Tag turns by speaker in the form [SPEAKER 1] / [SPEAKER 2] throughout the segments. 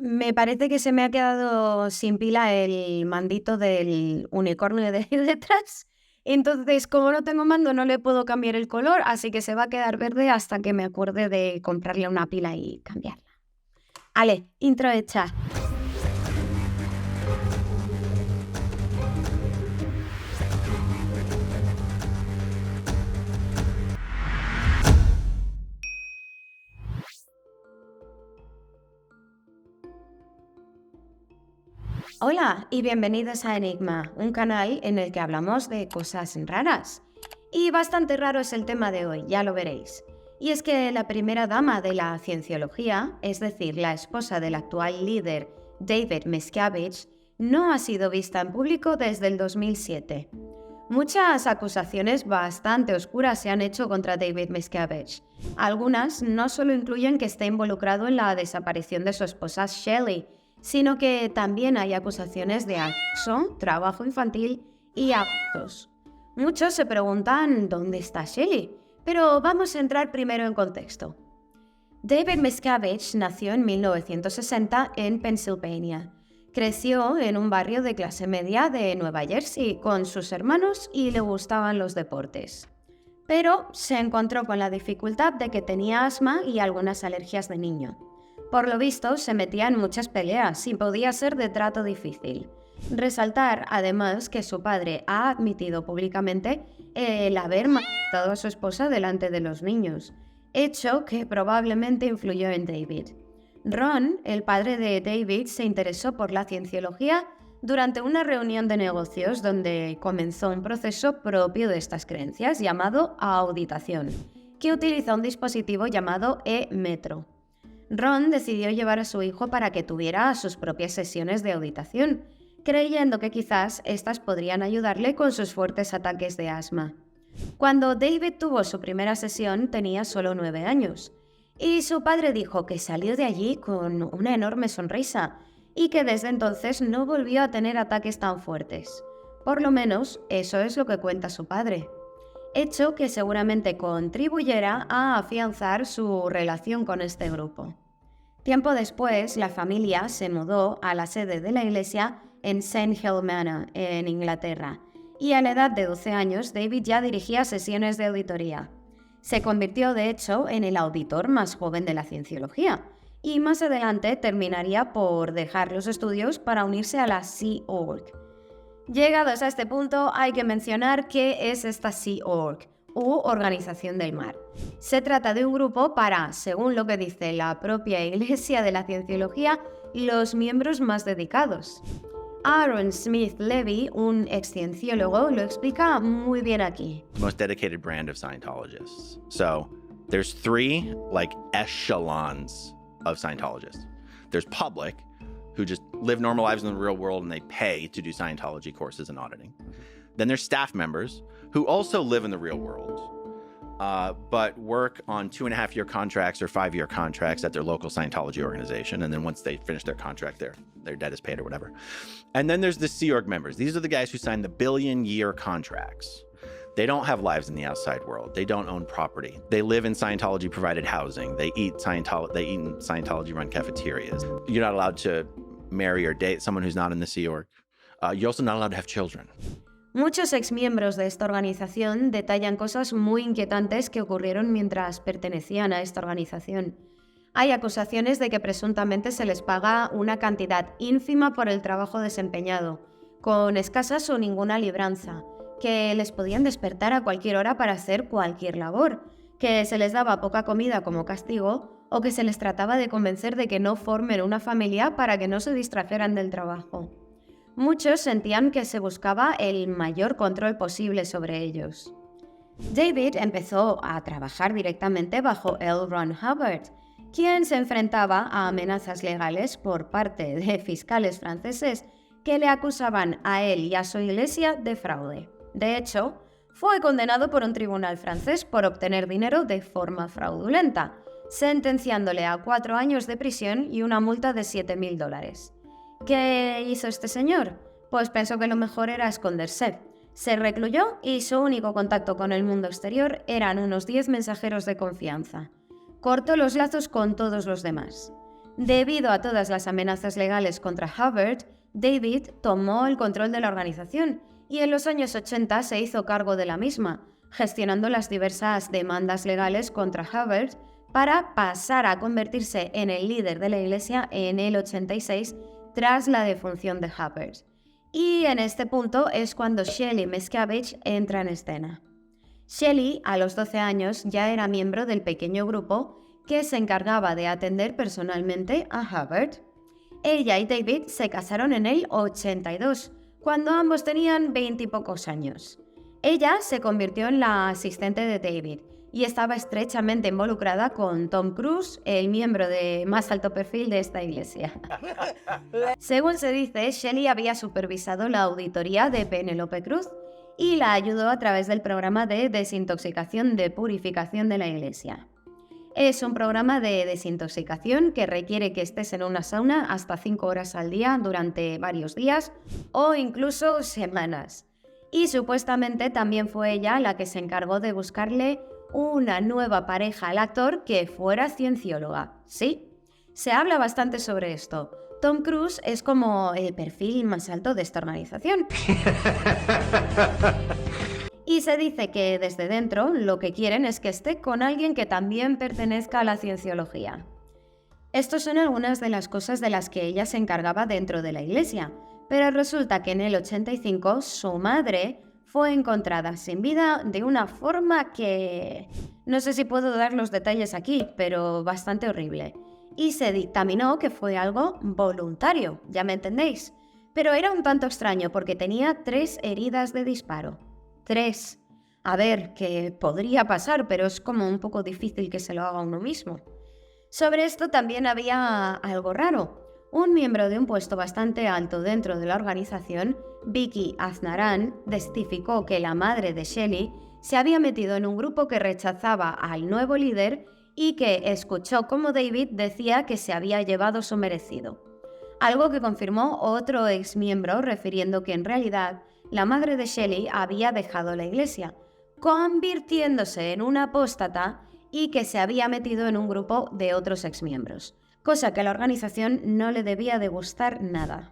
[SPEAKER 1] Me parece que se me ha quedado sin pila el mandito del unicornio de ahí detrás. Entonces, como no tengo mando, no le puedo cambiar el color, así que se va a quedar verde hasta que me acuerde de comprarle una pila y cambiarla. Ale, intro hecha. Hola y bienvenidos a Enigma, un canal en el que hablamos de cosas raras. Y bastante raro es el tema de hoy, ya lo veréis. Y es que la primera dama de la cienciología, es decir, la esposa del actual líder David Miscavige, no ha sido vista en público desde el 2007. Muchas acusaciones bastante oscuras se han hecho contra David Miscavige. Algunas no solo incluyen que esté involucrado en la desaparición de su esposa Shelley, sino que también hay acusaciones de acoso, trabajo infantil y abusos. Muchos se preguntan dónde está Shelley, pero vamos a entrar primero en contexto. David Miscavige nació en 1960 en Pensilvania. Creció en un barrio de clase media de Nueva Jersey con sus hermanos y le gustaban los deportes. Pero se encontró con la dificultad de que tenía asma y algunas alergias de niño. Por lo visto, se metía en muchas peleas y podía ser de trato difícil. Resaltar, además, que su padre ha admitido públicamente el haber matado a su esposa delante de los niños, hecho que probablemente influyó en David. Ron, el padre de David, se interesó por la cienciología durante una reunión de negocios donde comenzó un proceso propio de estas creencias llamado auditación, que utiliza un dispositivo llamado e-metro. Ron decidió llevar a su hijo para que tuviera sus propias sesiones de auditación, creyendo que quizás estas podrían ayudarle con sus fuertes ataques de asma. Cuando David tuvo su primera sesión tenía solo 9 años, y su padre dijo que salió de allí con una enorme sonrisa y que desde entonces no volvió a tener ataques tan fuertes. Por lo menos eso es lo que cuenta su padre. Hecho que seguramente contribuyera a afianzar su relación con este grupo. Tiempo después, la familia se mudó a la sede de la iglesia en St. Hill Manor, en Inglaterra, y a la edad de 12 años David ya dirigía sesiones de auditoría. Se convirtió, de hecho, en el auditor más joven de la cienciología, y más adelante terminaría por dejar los estudios para unirse a la Sea Org. Llegados a este punto, hay que mencionar qué es esta Sea Org, u Organización del Mar. Se trata de un grupo para, según lo que dice la propia Iglesia de la Cienciología, los miembros más dedicados. Aaron Smith Levy, un ex-cienciólogo, lo explica muy bien aquí.
[SPEAKER 2] Most dedicated brand of Scientologists. So there's three echelons of Scientologists. There's public, who just live normal lives in the real world and they pay to do Scientology courses and auditing. Then there's staff members who also live in the real world, but work on 2.5-year contracts or 5-year contracts at their local Scientology organization. And then once they finish their contract, their debt is paid or whatever. And then there's the Sea Org members. These are the guys who sign the billion-year contracts. They don't have lives in the outside world. They don't own property. They live in Scientology-provided housing. They eat in Scientology-run cafeterias. You're not allowed to marry or date someone who's not in the Sea Org. You're also not allowed to have children.
[SPEAKER 1] Muchos exmiembros de esta organización detallan cosas muy inquietantes que ocurrieron mientras pertenecían a esta organización. Hay acusaciones de que presuntamente se les paga una cantidad ínfima por el trabajo desempeñado, con escasas o ninguna libranza, que les podían despertar a cualquier hora para hacer cualquier labor, que se les daba poca comida como castigo o que se les trataba de convencer de que no formen una familia para que no se distrajeran del trabajo. Muchos sentían que se buscaba el mayor control posible sobre ellos. David empezó a trabajar directamente bajo L. Ron Hubbard, quien se enfrentaba a amenazas legales por parte de fiscales franceses que le acusaban a él y a su iglesia de fraude. De hecho, fue condenado por un tribunal francés por obtener dinero de forma fraudulenta, sentenciándole a 4 años de prisión y una multa de $7.000. ¿Qué hizo este señor? Pues pensó que lo mejor era esconderse. Se recluyó y su único contacto con el mundo exterior eran unos 10 mensajeros de confianza. Cortó los lazos con todos los demás. Debido a todas las amenazas legales contra Hubbard, David tomó el control de la organización y en los años 80 se hizo cargo de la misma, gestionando las diversas demandas legales contra Hubbard para pasar a convertirse en el líder de la iglesia en el 86 tras la defunción de Hubbard. Y en este punto es cuando Shelley Miscavige entra en escena. Shelley, a los 12 años, ya era miembro del pequeño grupo que se encargaba de atender personalmente a Hubbard. Ella y David se casaron en el 82, cuando ambos tenían 20 y pocos años. Ella se convirtió en la asistente de David y estaba estrechamente involucrada con Tom Cruise, el miembro de más alto perfil de esta iglesia. Según se dice, Shelley había supervisado la auditoría de Penélope Cruz y la ayudó a través del programa de desintoxicación de purificación de la iglesia. Es un programa de desintoxicación que requiere que estés en una sauna hasta 5 horas al día durante varios días o incluso semanas. Y supuestamente también fue ella la que se encargó de buscarle una nueva pareja al actor que fuera ciencióloga. Sí, se habla bastante sobre esto. Tom Cruise es como el perfil más alto de esta organización. Y se dice que desde dentro lo que quieren es que esté con alguien que también pertenezca a la cienciología. Estas son algunas de las cosas de las que ella se encargaba dentro de la iglesia, pero resulta que en el 85 su madre fue encontrada sin vida de una forma que... no sé si puedo dar los detalles aquí, pero bastante horrible. Y se dictaminó que fue algo voluntario, ya me entendéis. Pero era un tanto extraño porque tenía 3 heridas de disparo. 3. A ver, que podría pasar, pero es como un poco difícil que se lo haga uno mismo. Sobre esto también había algo raro. Un miembro de un puesto bastante alto dentro de la organización, Vicky Aznaran, testificó que la madre de Shelley se había metido en un grupo que rechazaba al nuevo líder y que escuchó cómo David decía que se había llevado su merecido. Algo que confirmó otro exmiembro, refiriendo que en realidad la madre de Shelley había dejado la iglesia, convirtiéndose en una apóstata y que se había metido en un grupo de otros exmiembros, cosa que a la organización no le debía de gustar nada.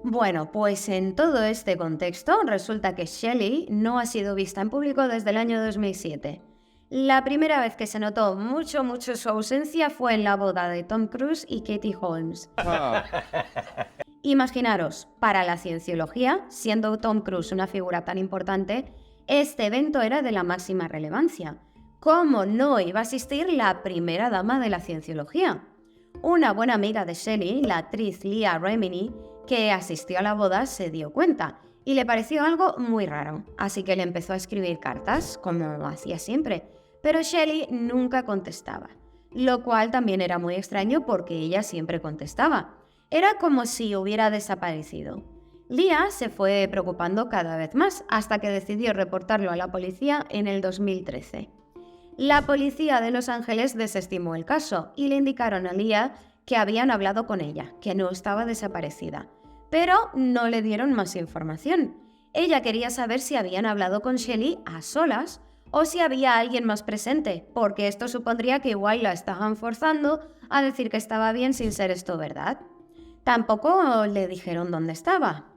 [SPEAKER 1] Bueno, pues en todo este contexto resulta que Shelley no ha sido vista en público desde el año 2007. La primera vez que se notó mucho su ausencia fue en la boda de Tom Cruise y Katie Holmes. Oh. Imaginaros, para la cienciología, siendo Tom Cruise una figura tan importante, este evento era de la máxima relevancia. ¿Cómo no iba a asistir la primera dama de la cienciología? Una buena amiga de Shelley, la actriz Leah Remini, que asistió a la boda, se dio cuenta y le pareció algo muy raro, así que le empezó a escribir cartas, como hacía siempre, pero Shelley nunca contestaba, lo cual también era muy extraño porque ella siempre contestaba. Era como si hubiera desaparecido. Leah se fue preocupando cada vez más hasta que decidió reportarlo a la policía en el 2013. La policía de Los Ángeles desestimó el caso y le indicaron a Leah que habían hablado con ella, que no estaba desaparecida, pero no le dieron más información. Ella quería saber si habían hablado con Shelley a solas o si había alguien más presente, porque esto supondría que igual la estaban forzando a decir que estaba bien sin ser esto verdad. Tampoco le dijeron dónde estaba.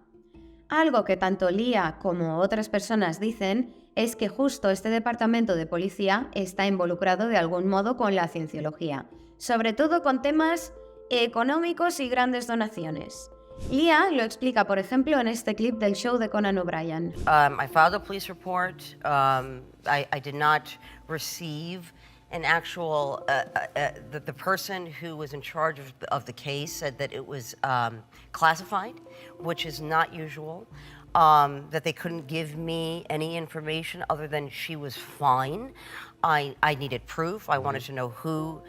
[SPEAKER 1] Algo que tanto Leah como otras personas dicen es que justo este departamento de policía está involucrado de algún modo con la cienciología, sobre todo con temas económicos y grandes donaciones. Leah lo explica, por ejemplo, en este clip del show de Conan O'Brien.
[SPEAKER 3] I filed a police report. I did not receive an actual, the person who was in charge of the case said that it was classified, which is not usual, that they couldn't give me any information other than she was fine. I needed proof. I wanted to know who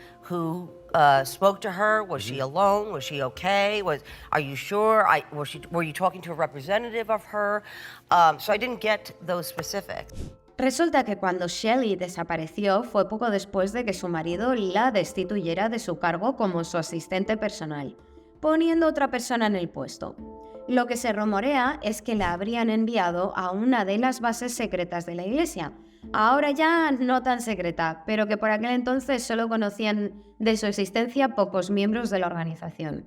[SPEAKER 3] spoke to her. Was she alone? Was she okay? Are you sure? Were you talking to a representative of her? So I didn't get those specifics.
[SPEAKER 1] Resulta que cuando Shelley desapareció fue poco después de que su marido la destituyera de su cargo como su asistente personal, poniendo otra persona en el puesto. Lo que se rumorea es que la habrían enviado a una de las bases secretas de la iglesia, ahora ya no tan secreta, pero que por aquel entonces solo conocían de su existencia pocos miembros de la organización.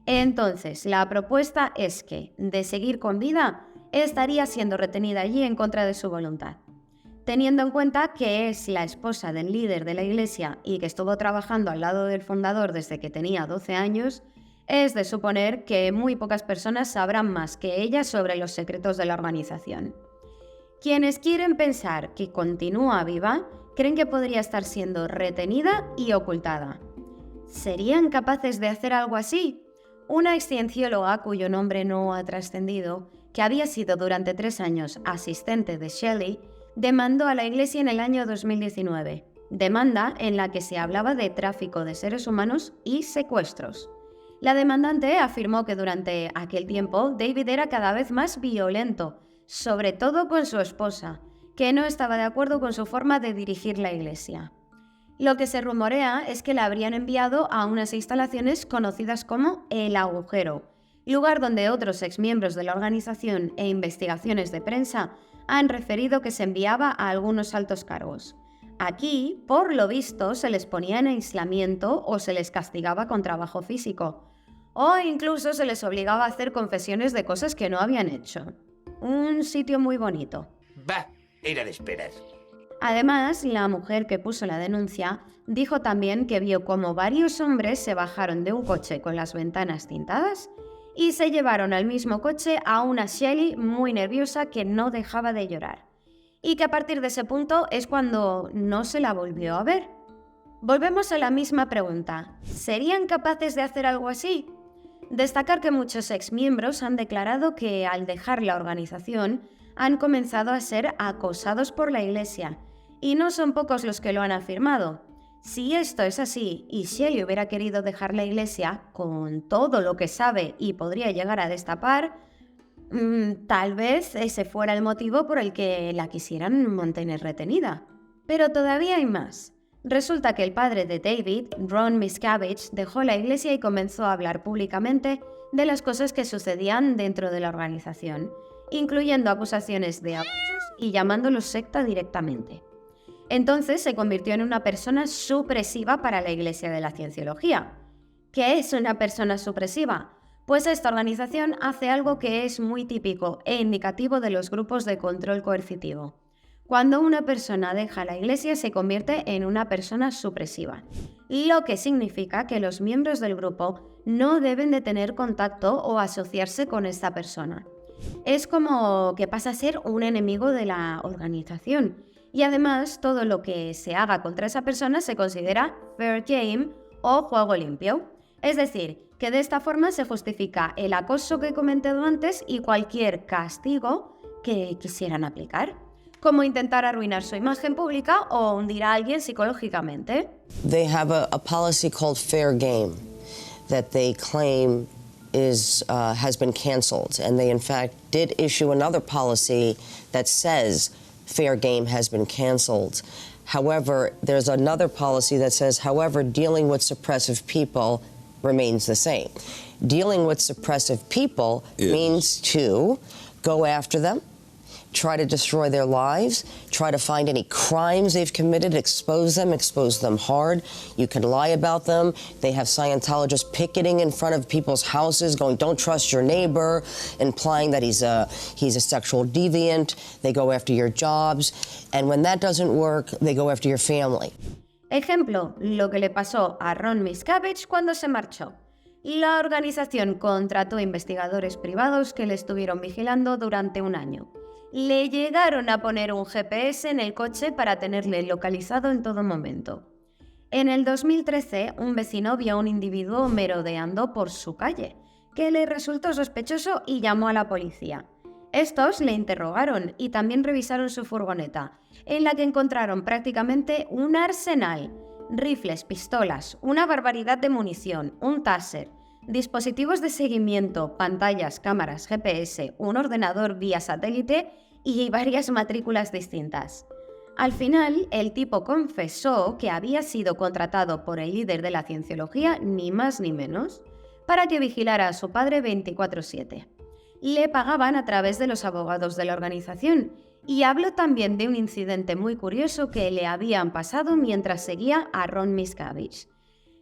[SPEAKER 1] Entonces, la propuesta es que, de seguir con vida, estaría siendo retenida allí en contra de su voluntad. Teniendo en cuenta que es la esposa del líder de la iglesia y que estuvo trabajando al lado del fundador desde que tenía 12 años, es de suponer que muy pocas personas sabrán más que ella sobre los secretos de la organización. Quienes quieren pensar que continúa viva, creen que podría estar siendo retenida y ocultada. ¿Serían capaces de hacer algo así? Una exciencióloga cuyo nombre no ha trascendido, que había sido durante 3 años asistente de Shelley, demandó a la Iglesia en el año 2019, demanda en la que se hablaba de tráfico de seres humanos y secuestros. La demandante afirmó que durante aquel tiempo David era cada vez más violento, sobre todo con su esposa, que no estaba de acuerdo con su forma de dirigir la Iglesia. Lo que se rumorea es que la habrían enviado a unas instalaciones conocidas como El Agujero, lugar donde otros exmiembros de la organización e investigaciones de prensa han referido que se enviaba a algunos altos cargos. Aquí, por lo visto, se les ponía en aislamiento o se les castigaba con trabajo físico, o incluso se les obligaba a hacer confesiones de cosas que no habían hecho. Un sitio muy bonito.
[SPEAKER 4] Bah, era de esperar.
[SPEAKER 1] Además, la mujer que puso la denuncia dijo también que vio cómo varios hombres se bajaron de un coche con las ventanas tintadas y se llevaron al mismo coche a una Shelley muy nerviosa que no dejaba de llorar. Y que a partir de ese punto es cuando no se la volvió a ver. Volvemos a la misma pregunta. ¿Serían capaces de hacer algo así? Destacar que muchos exmiembros han declarado que al dejar la organización han comenzado a ser acosados por la Iglesia, y no son pocos los que lo han afirmado. Si esto es así y Shelley hubiera querido dejar la Iglesia con todo lo que sabe y podría llegar a destapar, tal vez ese fuera el motivo por el que la quisieran mantener retenida. Pero todavía hay más. Resulta que el padre de David, Ron Miscavige, dejó la Iglesia y comenzó a hablar públicamente de las cosas que sucedían dentro de la organización, incluyendo acusaciones de abusos y llamándolos secta directamente. Entonces se convirtió en una persona supresiva para la Iglesia de la Cienciología. ¿Qué es una persona supresiva? Pues esta organización hace algo que es muy típico e indicativo de los grupos de control coercitivo. Cuando una persona deja la Iglesia se convierte en una persona supresiva, lo que significa que los miembros del grupo no deben de tener contacto o asociarse con esta persona. Es como que pasa a ser un enemigo de la organización. Y además, todo lo que se haga contra esa persona se considera fair game o juego limpio. Es decir, que de esta forma se justifica el acoso que he comentado antes y cualquier castigo que quisieran aplicar, como intentar arruinar su imagen pública o hundir a alguien psicológicamente.
[SPEAKER 5] They have a policy called fair game that they claim has been canceled, and they in fact did issue another policy that says fair game has been canceled. However, there's another policy that says, however, dealing with suppressive people remains the same. Dealing with suppressive people means to go after them, try to destroy their lives, try to find any crimes they've committed, expose them hard. You can lie about them. They have Scientologists picketing in front of people's houses going, don't trust your neighbor, implying that he's a sexual deviant. They go after your jobs. And when that doesn't work, they go after your family.
[SPEAKER 1] Ejemplo, lo que le pasó a Ron Miscavige cuando se marchó. La organización contrató investigadores privados que le estuvieron vigilando durante un año. Le llegaron a poner un GPS en el coche para tenerle localizado en todo momento. En el 2013, un vecino vio a un individuo merodeando por su calle, que le resultó sospechoso y llamó a la policía. Estos le interrogaron y también revisaron su furgoneta, en la que encontraron prácticamente un arsenal: rifles, pistolas, una barbaridad de munición, un taser, dispositivos de seguimiento, pantallas, cámaras, GPS, un ordenador vía satélite y varias matrículas distintas. Al final, el tipo confesó que había sido contratado por el líder de la Cienciología, ni más ni menos, para que vigilara a su padre 24/7. Le pagaban a través de los abogados de la organización Y hablo también de un incidente muy curioso que le habían pasado mientras seguía a Ron Miscavige.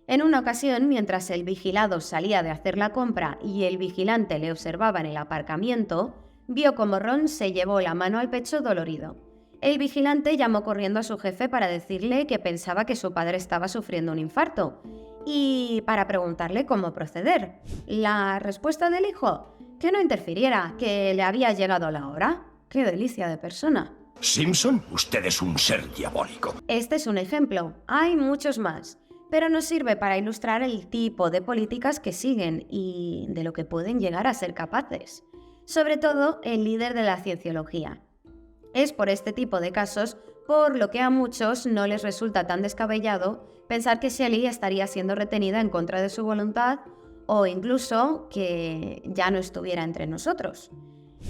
[SPEAKER 1] En una ocasión, mientras el vigilado salía de hacer la compra y el vigilante le observaba en el aparcamiento, vio como Ron se llevó la mano al pecho dolorido. El vigilante llamó corriendo a su jefe para decirle que pensaba que su padre estaba sufriendo un infarto y para preguntarle cómo proceder. La respuesta del hijo: que no interfiriera, que le había llegado la hora. ¡Qué delicia de persona!
[SPEAKER 4] Simpson, usted es un ser diabólico.
[SPEAKER 1] Este es un ejemplo, hay muchos más, pero nos sirve para ilustrar el tipo de políticas que siguen y de lo que pueden llegar a ser capaces. Sobre todo el líder de la cienciología. Es por este tipo de casos por lo que a muchos no les resulta tan descabellado pensar que Shelley estaría siendo retenida en contra de su voluntad o incluso que ya no estuviera entre nosotros.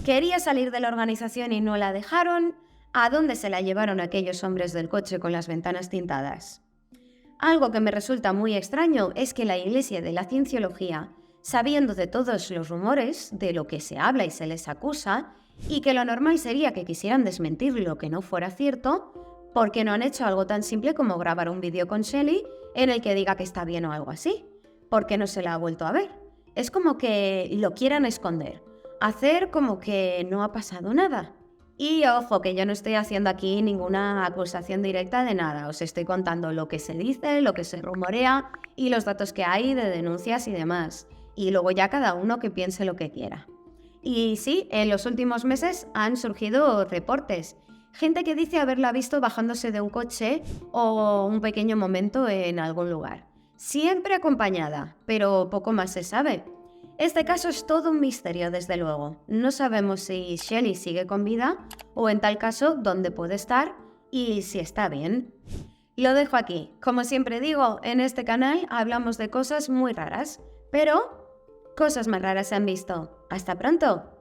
[SPEAKER 1] Quería salir de la organización y no la dejaron. ¿A dónde se la llevaron aquellos hombres del coche con las ventanas tintadas? Algo que me resulta muy extraño es que la Iglesia de la Cienciología, sabiendo de todos los rumores, de lo que se habla y se les acusa, y que lo normal sería que quisieran desmentir lo que no fuera cierto, ¿por qué no han hecho algo tan simple como grabar un vídeo con Shelley en el que diga que está bien o algo así? ¿Por qué no se la ha vuelto a ver? Es como que lo quieran esconder, hacer como que no ha pasado nada. Y ojo, que yo no estoy haciendo aquí ninguna acusación directa de nada, os estoy contando lo que se dice, lo que se rumorea y los datos que hay de denuncias y demás. Y luego ya cada uno que piense lo que quiera. Y sí, en los últimos meses han surgido reportes. Gente que dice haberla visto bajándose de un coche o un pequeño momento en algún lugar. Siempre acompañada, pero poco más se sabe. Este caso es todo un misterio, desde luego. No sabemos si Shelley sigue con vida o, en tal caso, dónde puede estar y si está bien. Lo dejo aquí. Como siempre digo, en este canal hablamos de cosas muy raras, pero cosas más raras se han visto. ¡Hasta pronto!